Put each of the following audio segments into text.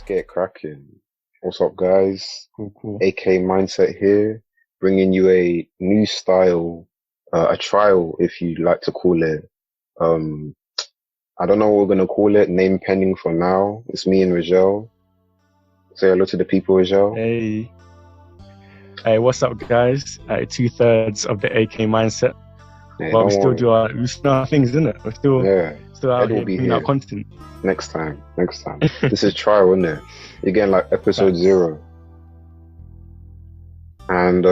get it cracking. What's up, guys? Cool, cool. AK Mindset here, bringing you a new style, a trial, if you like to call it. Um, I don't know what we're gonna call it. Name pending for now. It's me and Raguel. Say hello to the people, Raguel. Hey, hey, what's up, guys? 2/3 of the AK mindset. Yeah, But don't worry. we still do our things, isn't it? We're Yeah, still out Ed will here be doing our here content. next time. Next time. This is trial, isn't it? Again, like episode Facts. 0. And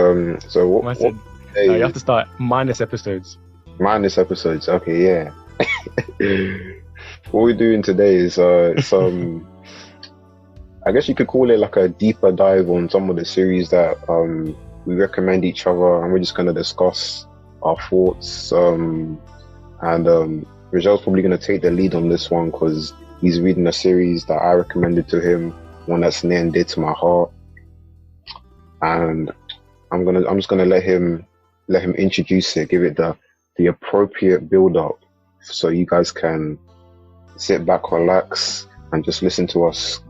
so I what said, you day? have to start minus episodes. Minus episodes. Okay, yeah. What we're doing today is some, I guess you could call it like a deeper dive on some of the series that we recommend each other, and we're just gonna discuss our thoughts. And Rajel's probably gonna take the lead on this one because he's reading a series that I recommended to him, one that's near and dear to my heart, and I'm just gonna let him introduce it, give it the appropriate build up, so you guys can sit back, relax, and just listen to us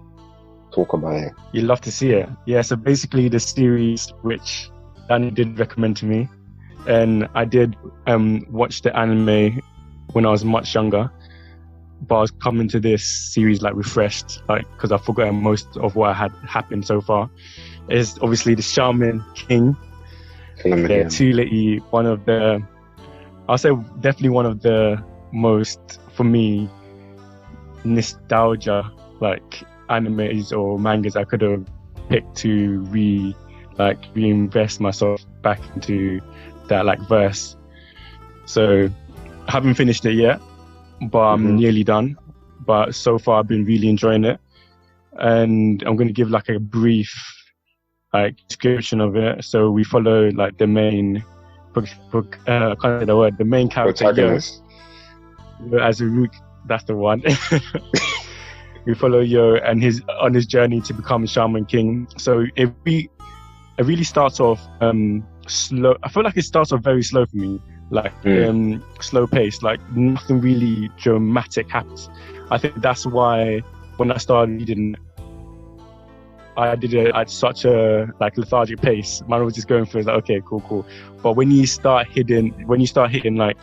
talk about it. You love to see it. Yeah, so basically the series which Danny did recommend to me, and I did watch the anime when I was much younger, but I was coming to this series like refreshed, like because I've forgotten most of what had happened so far. Is obviously the Shaman King. Yeah, Flanagan. Tulity, I'll say definitely one of the most, for me, nostalgia like animes or mangas I could have picked to reinvest myself back into that like verse. So I haven't finished it yet, but I'm nearly done. But so far I've been really enjoying it, and I'm going to give like a brief like description of it. So we follow like the main I can't say the word, the main character Protagonist. Yo as a root. That's the one. We follow Yo and his journey to become Shaman King. So it really starts off slow. I feel like it starts off very slow for me, like slow pace, like nothing really dramatic happens. I think that's why when I started reading, I did it at such a like lethargic pace. Man was just going through it, like, okay, cool. But when you start hitting like,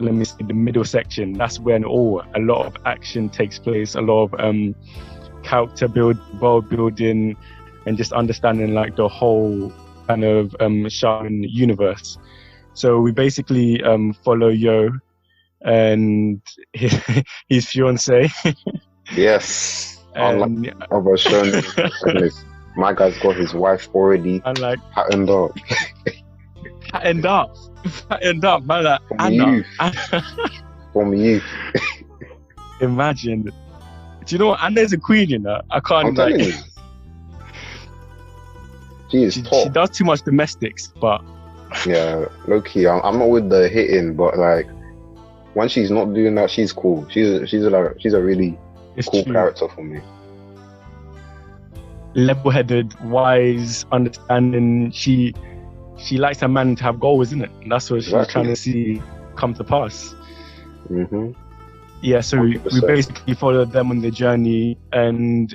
let me see, the middle section, that's when a lot of action takes place, a lot of character world building, and just understanding like the whole kind of Shaman universe. So we basically follow Yo and his fiance. Yes. And Unlike other shown, my guy's got his wife already and like patterned up. patterned up, man. Like, From Anna. youth. From youth. Imagine. Do you know what? Anna's a queen, you know. I can't. I'm telling you. She is she top. does too much domestics, but Yeah, low key. I'm not with the hitting, but like when she's not doing that, she's cool. She's a really it's cool true. character for me. Level-headed, wise, understanding. She likes her man to have goals, isn't it? And that's what she's trying to see come to pass. Yeah, so we basically follow them on the journey, and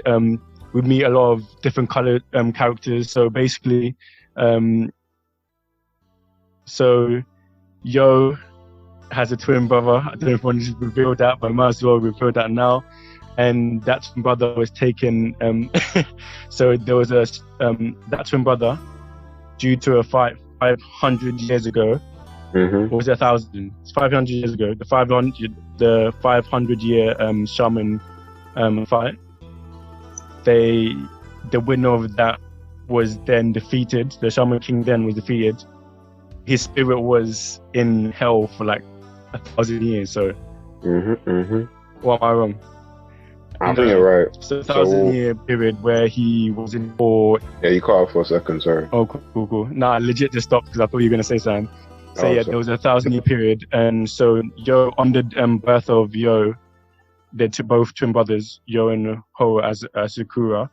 we meet a lot of different colored characters. So basically, so Yo has a twin brother. I don't know if I want to reveal that, but I might as well reveal that now. And that twin brother was taken. So there was that twin brother, due to a fight 500 years ago. Or was it 1,000? It's 500 years ago. The 500-year shaman fight. The winner of that was then defeated. The Shaman King then was defeated. His spirit was in hell for like 1,000 years. So, what am I wrong? I think you're right. So 1,000-year period where he was in for. Yeah, you cut off for a second. Sorry. Oh, cool. Nah, legit just stopped because I thought you were gonna say something. So yeah, there was a 1,000-year period, and so Yo, on the birth of Yo, both twin brothers, Yo and Ho as Sakura.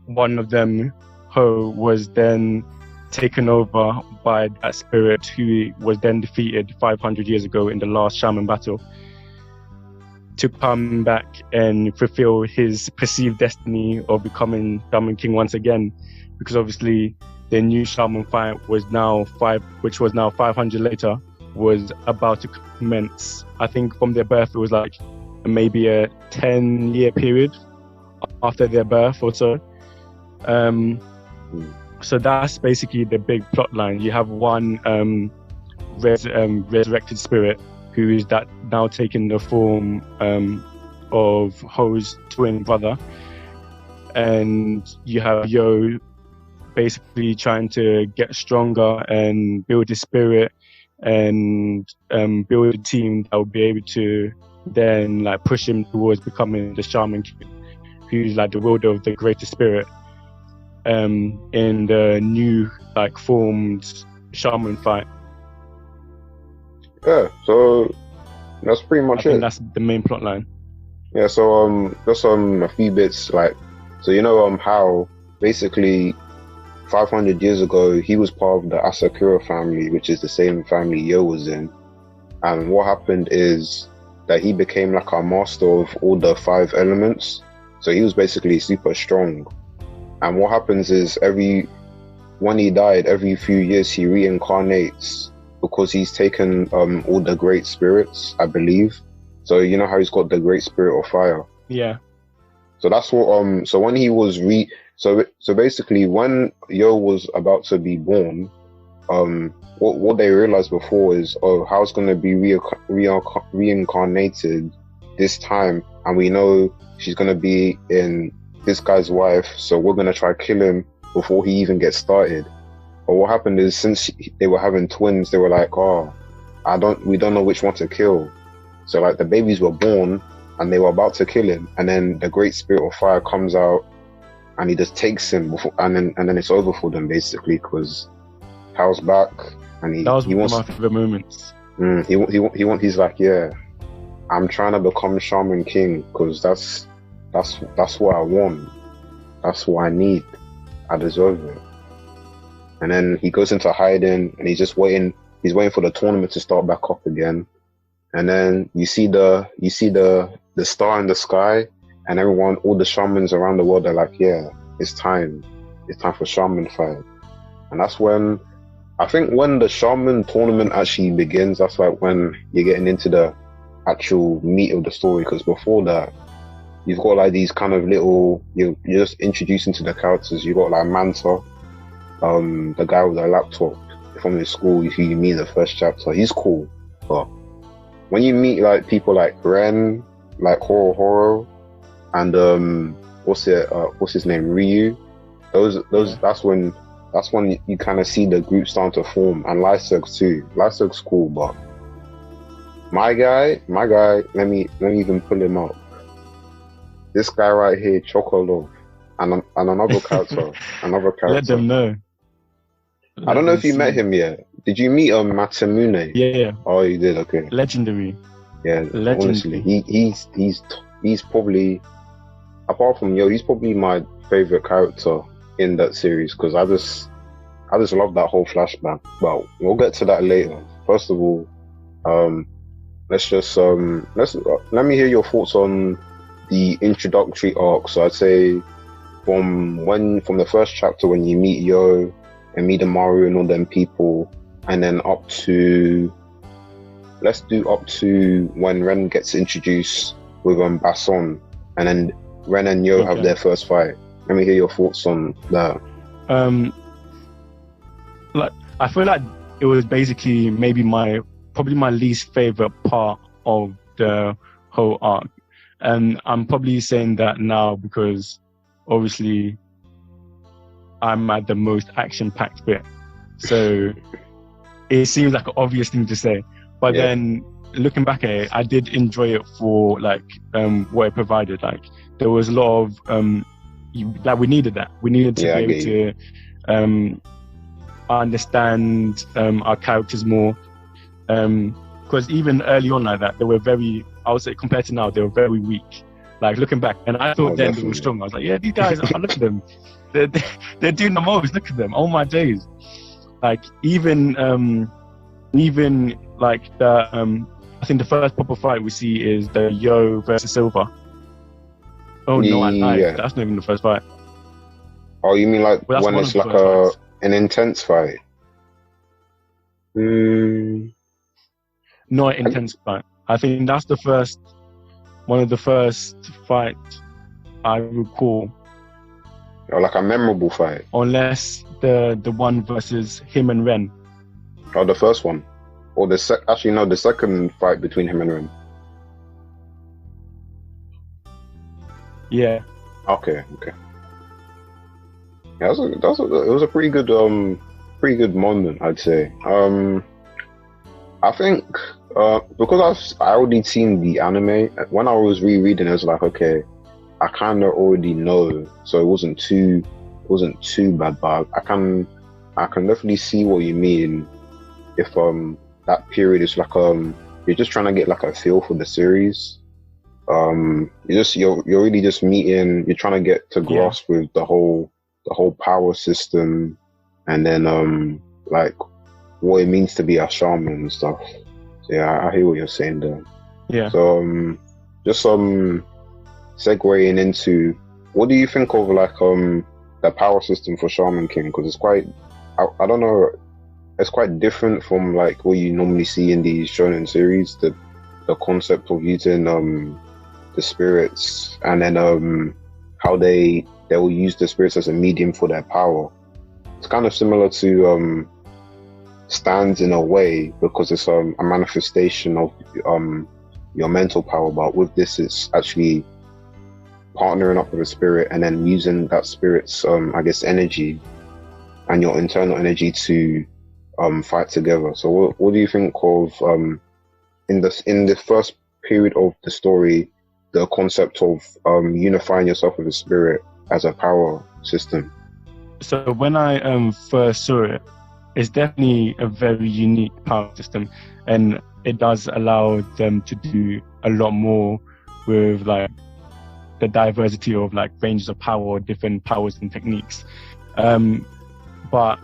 One of them, Ho, was then taken over by that spirit who was then defeated 500 years ago in the last shaman battle. to come back and fulfill his perceived destiny of becoming Shaman King once again, because obviously the new shaman fight which was now 500 later, was about to commence. I think from their birth it was like maybe a 10-year period after their birth or so. So that's basically the big plot line. You have one resurrected spirit who is that now taking the form of Ho's twin brother, and you have Yo basically trying to get stronger and build his spirit and build a team that will be able to then like push him towards becoming the Shaman King, who's like the wielder of the greater spirit in the new like formed shaman fight. Yeah, so that's pretty much I think that's the main plot line. Yeah, so just a few bits, like, so you know how basically 500 years ago he was part of the Asakura family, which is the same family Yo was in, and what happened is that he became like a master of all the 5 elements, so he was basically super strong. And what happens is when he died, every few years he reincarnates, because he's taken all the great spirits, I believe. So you know how he's got the great spirit of fire. Yeah. So that's what so when he was so basically when Yo was about to be born, what they realized before is, how's going to be reincarnated this time, and we know she's going to be in this guy's wife, so we're going to try to kill him before he even gets started. But what happened is, since they were having twins, they were like, we don't know which one to kill. So like the babies were born and they were about to kill him, and then the great spirit of fire comes out and he just takes him before, and then it's over for them basically, because Hal's back and that was he one wants, of my favorite moments. He's like, yeah, I'm trying to become Shaman King because that's what I want. That's what I need. I deserve it. And then he goes into hiding and he's just waiting. He's waiting for the tournament to start back up again. And then you see the star in the sky, and all the shamans around the world are like, yeah, it's time for shaman fight. And that's when, I think when the shaman tournament actually begins, that's like when you're getting into the actual meat of the story, because before that, you've got like these kind of little, you're just introducing to the characters. You've got like Manta, the guy with the laptop from his school, who you meet in the first chapter. He's cool, but when you meet like people like Ren, like Horo, and what's his name, Ryu, that's when you kind of see the group starting to form, and Lysug too. Lysug's cool, but my guy, let me even pull him up. This guy right here, Chocolove, and another character, Let them know. I don't know if you met him yet. Did you meet Masamune? Yeah. Oh, you did. Okay. Legendary. Yeah. Legendary. Honestly, he's probably, apart from Yo, he's probably my favorite character in that series, because I just love that whole flashback. But we'll get to that later. First of all, let's let me hear your thoughts on the introductory arc. So I'd say from the first chapter when you meet Yo and Midamaru and all them people, and then let's do up to when Ren gets introduced with Basson, and then Ren and Yo have their first fight. Let me hear your thoughts on that. Like, I feel like it was basically probably my least favorite part of the whole arc. And I'm probably saying that now because obviously I'm at the most action-packed bit. So it seems like an obvious thing to say. But then looking back at it, I did enjoy it for like what it provided. Like there was a lot of we needed that. We needed to be able to understand our characters more. Because even early on like that, they were very, I would say compared to now, they were very weak. Like looking back, and I thought then they were strong. I was like, yeah, these guys, look at them. They're doing the most. Look at them. Oh my days. Like even like the I think the first proper fight we see is the Yo versus Silver. Oh no, I lied. Yeah. That's not even the first fight. Oh, you mean like Well, that's when one it's of the like first fights. an intense fight? Not intense fight. I think that's one of the first fights I recall. Or like a memorable fight? Unless the one versus him and Ren. Or the first one? Or the second fight between him and Ren. Yeah. Okay. Yeah, it was a pretty good moment, I'd say. I think because I already seen the anime, when I was rereading, it was like, okay, I kind of already know, so it wasn't too bad. But I can definitely see what you mean. If that period is like you're just trying to get like a feel for the series. You're really just meeting. You're trying to get to grasp with the whole power system, and then like what it means to be a shaman and stuff. So yeah, I hear what you're saying there. Yeah. So just segueing into, what do you think of like the power system for Shaman King? Because it's quite, I don't know, it's quite different from like what you normally see in these shonen series. The concept of using the spirits, and then how they will use the spirits as a medium for their power. It's kind of similar to stands in a way, because it's a manifestation of your mental power, but with this it's actually partnering up with a spirit and then using that spirit's I guess energy and your internal energy to fight together. So what do you think of in the first period of the story, the concept of unifying yourself with a spirit as a power system? So when I first saw it, it's definitely a very unique power system, and it does allow them to do a lot more with like the diversity of like ranges of power, different powers and techniques. But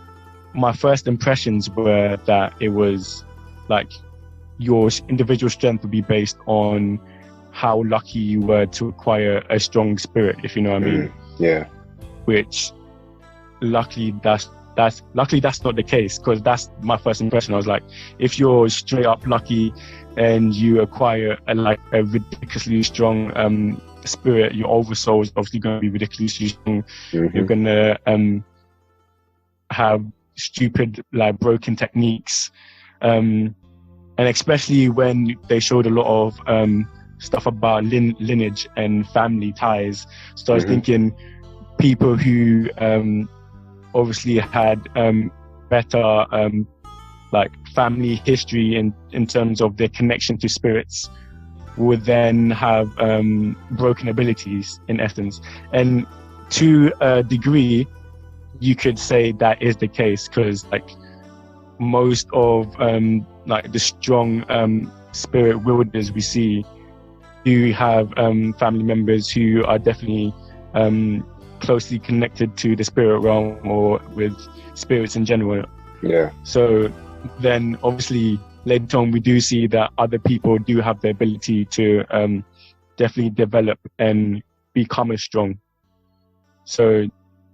my first impressions were that it was like your individual strength would be based on how lucky you were to acquire a strong spirit, if you know what I mean. Yeah. Which luckily that's not the case, because that's my first impression. I was like, if you're straight up lucky and you acquire a ridiculously strong spirit, your oversoul is obviously going to be ridiculously strong. Mm-hmm. You're going to have stupid like broken techniques, and especially when they showed a lot of stuff about lineage and family ties. So I was thinking people who obviously had better like family history in terms of their connection to spirits would then have broken abilities in essence. And to a degree you could say that is the case, because like most of like the strong spirit wielders we see do have family members who are definitely closely connected to the spirit realm or with spirits in general. Yeah. So then obviously later on we do see that other people do have the ability to definitely develop and become as strong. So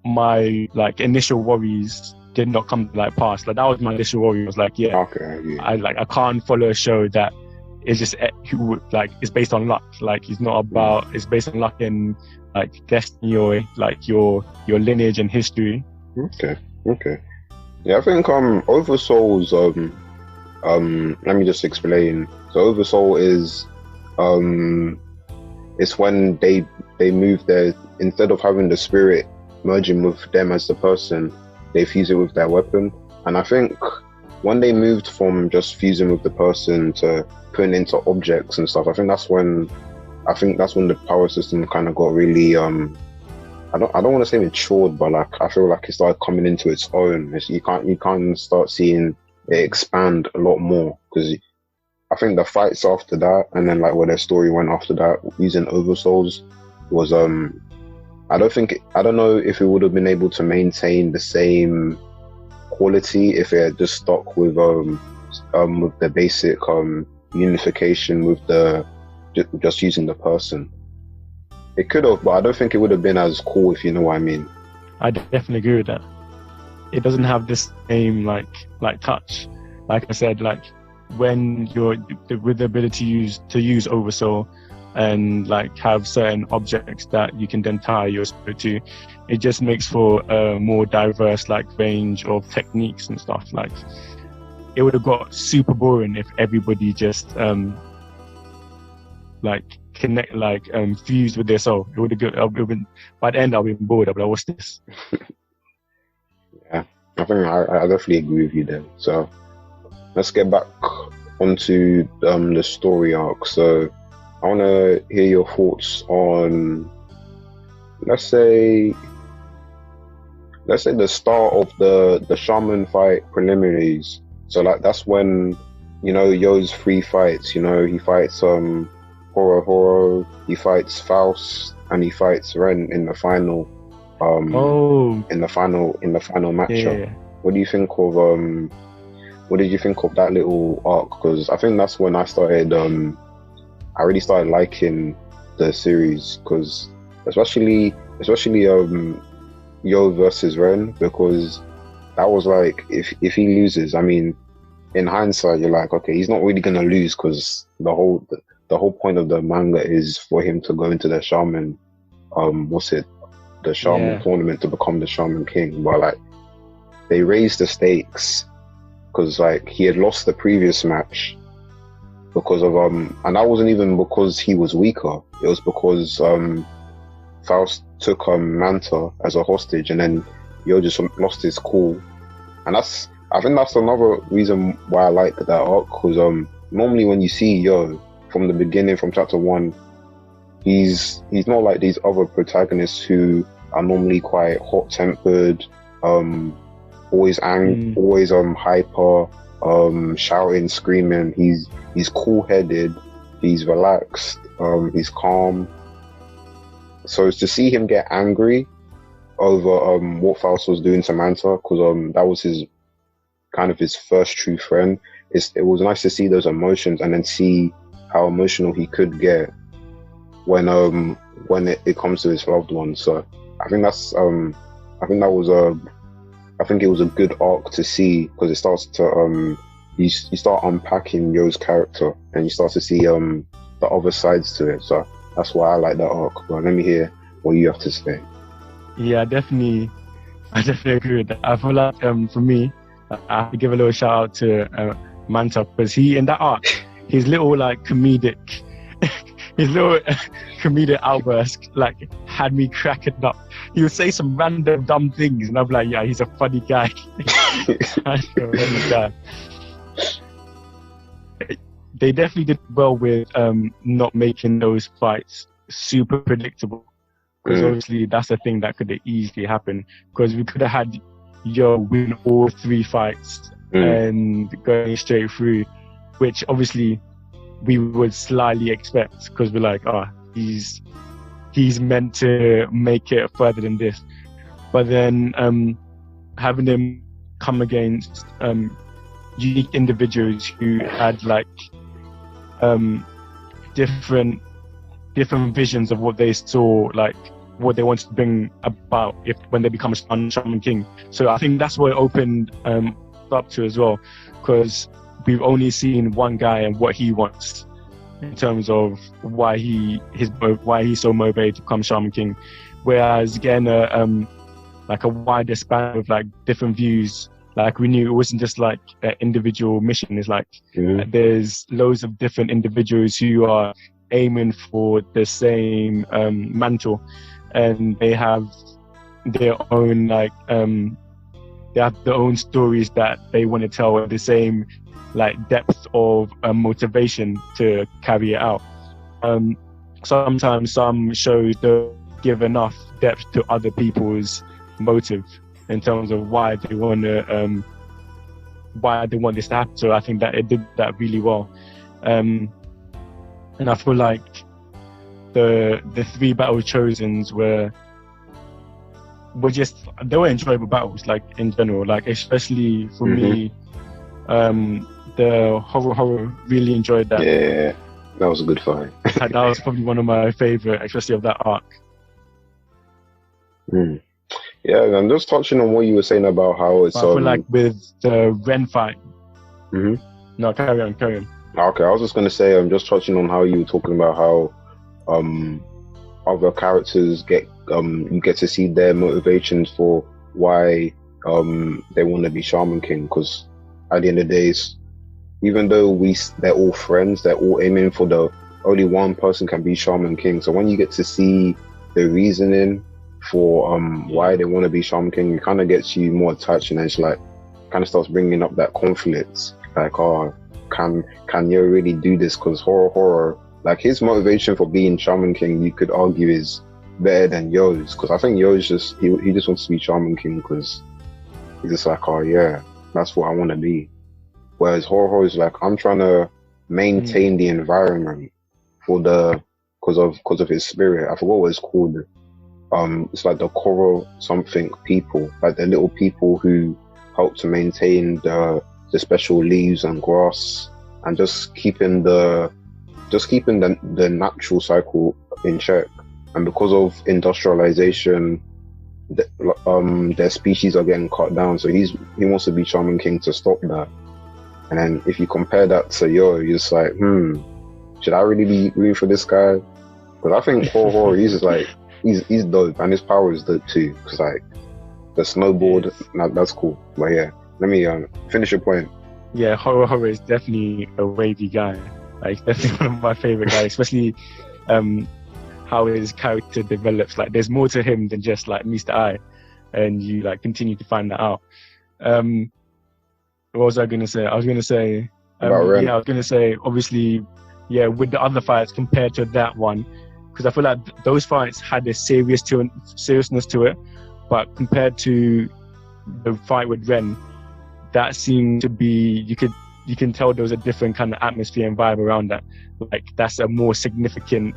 my like initial worries did not come to like pass. Like that was my initial worry. I was like, I can't follow a show that is just like it's based on luck. Like it's not about it's based on luck and like destiny or like your lineage and history. Okay. Yeah, I think Oversoul's let me just explain. So Oversoul is it's when they move their, instead of having the spirit merging with them as the person, they fuse it with their weapon. And I think when they moved from just fusing with the person to putting into objects and stuff, I think that's when the power system kind of got really I don't want to say matured, but like I feel like it started coming into its own. You can't start seeing it expand a lot more, because I think the fights after that, and then like where their story went after that using Oversouls was I don't know if it would have been able to maintain the same quality if it had just stuck with the basic unification with just using the person. It could have, but I don't think it would have been as cool, if you know what I mean. I definitely agree with that. It doesn't have this same like touch. Like I said, like when you're with the ability to use oversoul and like have certain objects that you can then tie your spirit to, it just makes for a more diverse like range of techniques and stuff. Like it would have got super boring if everybody just like connect, like fused with their soul. It would have been, by the end I'll be bored. I'll be like, what's this? Yeah, I think I definitely agree with you there. So let's get back onto the story arc. So I want to hear your thoughts on, let's say the start of the shaman fight preliminaries. So like that's when, you know, Yo's 3 fights. You know, he fights Horo, he fights Faust, and he fights Ren in the final. In the final matchup. Yeah. What do you think of what did you think of that little arc? Because I think that's when I really started liking the series, because especially Yo versus Ren, because that was like, if he loses, I mean, in hindsight you're like, okay, he's not really gonna lose, because the whole point of the manga is for him to go into the shaman tournament to become the Shaman King. But like they raised the stakes, because like he had lost the previous match because of and that wasn't even because he was weaker. It was because Faust took Manta as a hostage, and then Yo just lost his cool. And I think that's another reason why I like that arc, because normally when you see Yo from the beginning, from chapter 1, he's not like these other protagonists who are normally quite hot-tempered, always angry, always hyper, shouting, screaming. He's cool-headed, he's relaxed, he's calm. So it's to see him get angry over what Faust was doing to Manta, because that was his first true friend. It was nice to see those emotions, and then see how emotional he could get when it comes to his loved one. So I think it was a good arc to see, because it starts to you start unpacking Yo's character, and you start to see the other sides to it. So that's why I like that arc. But let me hear what you have to say. Yeah, I definitely agree with that. I feel like for me, I have to give a little shout out to Manta, because he, in that arc, his little like comedic outburst like had me cracking up. He would say some random dumb things, and I'm like, yeah, he's a funny guy. They definitely did well with not making those fights super predictable, because obviously that's the thing that could have easily happened, because we could have had Yo win all 3 fights and going straight through, which obviously we would slightly expect, because we're like, he's meant to make it further than this. But then having him come against unique individuals who had like different visions of what they saw, like what they wanted to bring about when they become a Shaman King. So I think that's what it opened up to as well, because we've only seen one guy and what he wants in terms of why he's so motivated to become Shaman King. Whereas getting a wider span of like different views, like we knew it wasn't just like an individual mission. It's like there's loads of different individuals who are aiming for the same mantle, and they have their own they have their own stories that they want to tell, at the same like depth of motivation to carry it out. Sometimes some shows don't give enough depth to other people's motive in terms of why they want this to happen. So I think that it did that really well, and I feel like the 3 battle chosens were enjoyable battles, like in general, like especially for me, the horror. Really enjoyed that. Yeah, that was a good fight. That was probably one of my favorite, especially of that arc. Mm. Yeah, and just touching on what you were saying about how it's But I feel like with the Ren fight. Mhm. No, carry on. Okay, I was just gonna say, I'm just touching on how you were talking about how other characters get you get to see their motivations for why they want to be Shaman King, because at the end of the day, even though they're all friends, they're all aiming for the only one person can be Shaman King. So when you get to see the reasoning for why they want to be Shaman King, it kind of gets you more attached, and it's like kind of starts bringing up that conflict, like, oh, can you really do this? Because horror, like his motivation for being Shaman King, you could argue is better than Yo's, because I think Yo's just he just wants to be Shaman King because he's just like, oh yeah, that's what I want to be. Whereas horror is like, I'm trying to maintain the environment for because of his spirit. I forgot what it's called. It's like the coral something people, like the little people who help to maintain the special leaves and grass, and just keeping the natural cycle in check. And because of industrialization, their species are getting cut down. So he wants to be Shaman King to stop that. And then if you compare that to you're just like, should I really be rooting for this guy? Because I think horror, he's just like, he's dope, and his power is dope too. Because like the snowboard, that's cool. But yeah, let me finish your point. Yeah, horror is definitely a wavy guy. Like definitely one of my favorite guys, especially how his character develops. Like there's more to him than just like Mr. I, and you like continue to find that out. What was I going to say? I was going to say, obviously, yeah, with the other fights compared to that one, because I feel like those fights had a seriousness to it, but compared to the fight with Ren, that seemed to be, you can tell there was a different kind of atmosphere and vibe around that. Like that's a more significant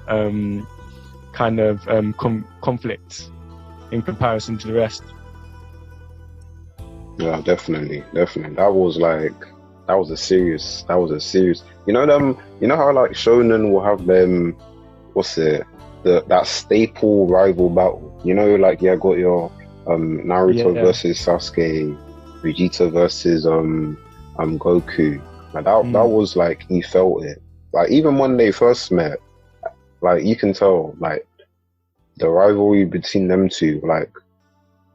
kind of conflict in comparison to the rest. Yeah, definitely. That was a serious. You know them. You know how like Shonen will have them. What's it? That staple rival battle. You know, like got your Naruto versus Sasuke, Vegeta versus Goku. Like that was like he felt it. Like even when they first met, like you can tell like the rivalry between them two. Like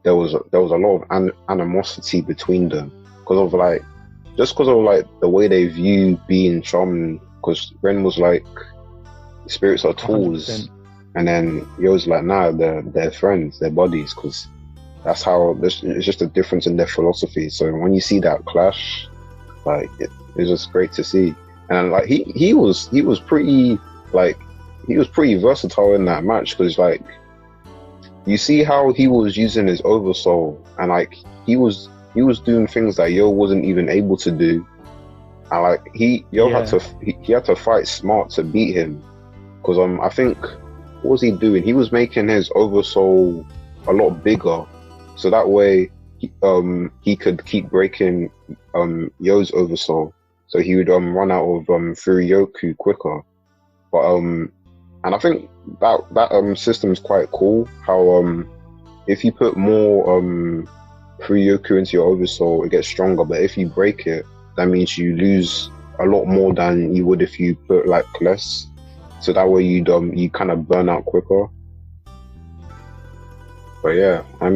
there was a lot of animosity between them because of like the way they view being shaman. Because Ren was like, spirits are tools, 100%. And then Yo's like, nah, they're friends, they're buddies, because that's how it's just a difference in their philosophy. So when you see that clash, like it's just great to see. And like he was pretty versatile in that match, because like you see how he was using his oversoul, and like he was doing things that Yo wasn't even able to do, and like Yo had to fight smart to beat him, because I think what was he doing? He was making his oversoul a lot bigger, so that way he could keep breaking Yo's oversoul, so he would run out of Furyoku quicker. But and I think that system is quite cool. How if you put more Furyoku into your oversoul, it gets stronger. But if you break it, that means you lose a lot more than you would if you put like less. So that way you kind of burn out quicker. But yeah, let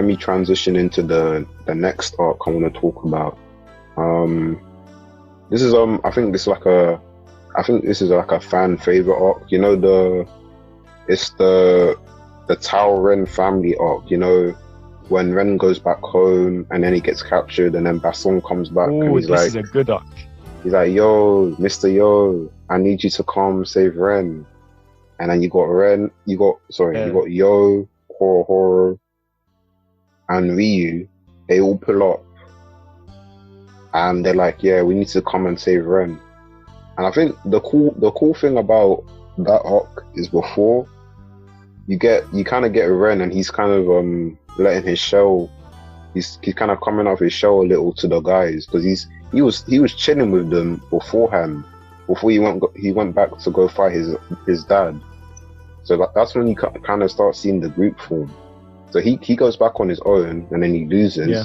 me transition into the next arc I want to talk about. This is I think this is like a fan favorite arc. You know, it's the Tao Ren family arc. You know, when Ren goes back home and then he gets captured, and then Basson comes back. Oh, and he's this is a good arc. He's like, yo, Mr. Yo, I need you to come save Ren. And then you got Yo, Horo, and Ryu. They all pull up, and they're like, yeah, we need to come and save Ren. And I think the cool thing about that arc is before you kind of get Ren, and he's kind of letting his shell he's kind of coming off his shell a little to the guys because he was chilling with them beforehand before he went back to go fight his dad. So that's when you kind of start seeing the group form. So he goes back on his own and then he loses. Yeah.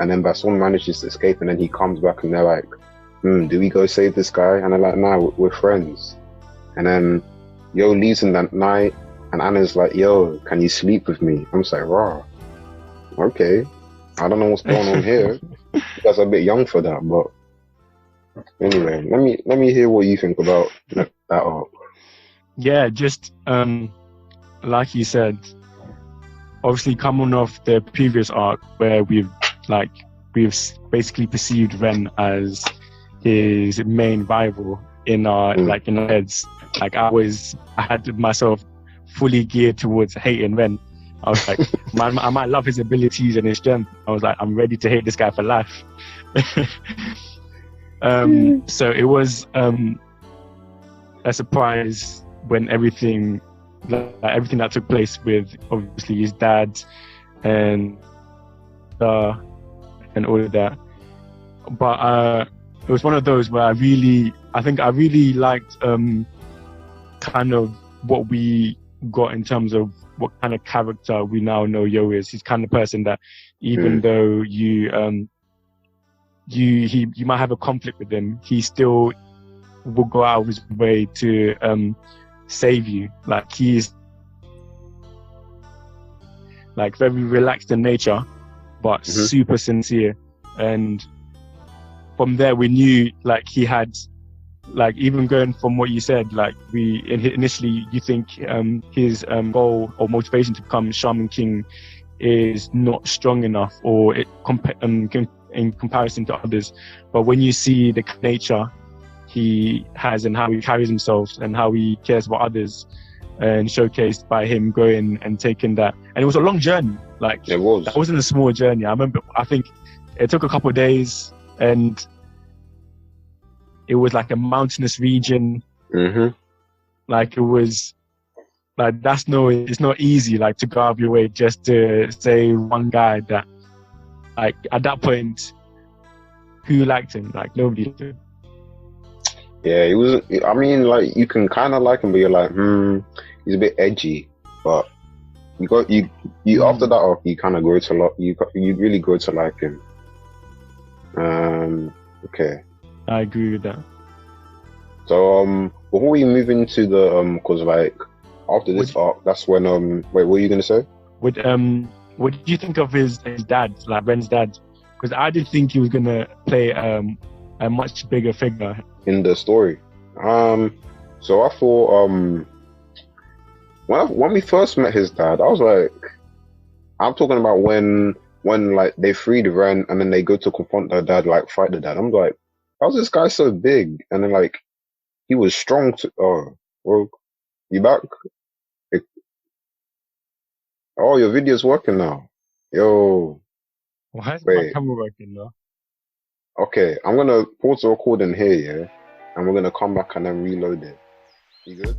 And then Basson manages to escape and then he comes back and they're like, do we go save this guy? And they're like, nah, we're friends. And then Yo leaves in that night and Anna's like, yo, can you sleep with me? I'm just like, raw. Okay. I don't know what's going on here. You guys are a bit young for that, but anyway, let me hear what you think about that arc. Yeah, just like you said, obviously coming off the previous arc where we've basically perceived Ren as his main rival in our in our heads. Like I had myself fully geared towards hating Ren. I was like, man, I might love his abilities and his strength. I was like, I'm ready to hate this guy for life. So it was a surprise when everything that took place with obviously his dad and all of that. But it was one of those where I really liked kind of what we got in terms of what kind of character we now know Yo is. He's kind of person that even though you might have a conflict with him, he still will go out of his way to save you. Like he's like very relaxed in nature, but super sincere. And from there, we knew like he had, like even going from what you said, like initially you think his goal or motivation to become Shaman King is not strong enough, or in comparison to others. But when you see the nature he has and how he carries himself and how he cares about others, and showcased by him going and taking that, and it was a long journey. Like it was. That wasn't a small journey. I think it took a couple of days, and it was like a mountainous region. Like it was like it's not easy like to go out of your way just to say one guy that, like at that point, who liked him? Like nobody did. Yeah, he was. I mean, like you can kind of like him, but you're like, he's a bit edgy. But you after that arc, you kind of grow to you really grow to like him. Okay. I agree with that. So before we move into the cause like after this arc, that's when wait, what were you gonna say? What did you think of his dad, like Ren's dad? Because I did think he was gonna play a much bigger figure in the story. So I thought when we first met his dad, I was like, I'm talking about when like they freed Ren and then they go to confront their dad, like fight the dad. I'm like, how's this guy so big? And then like he was strong to well, you back? Oh, your video's working now. Yo. Why is my camera working now? Okay, I'm gonna pause the recording here, yeah? And we're gonna come back and then reload it. You good?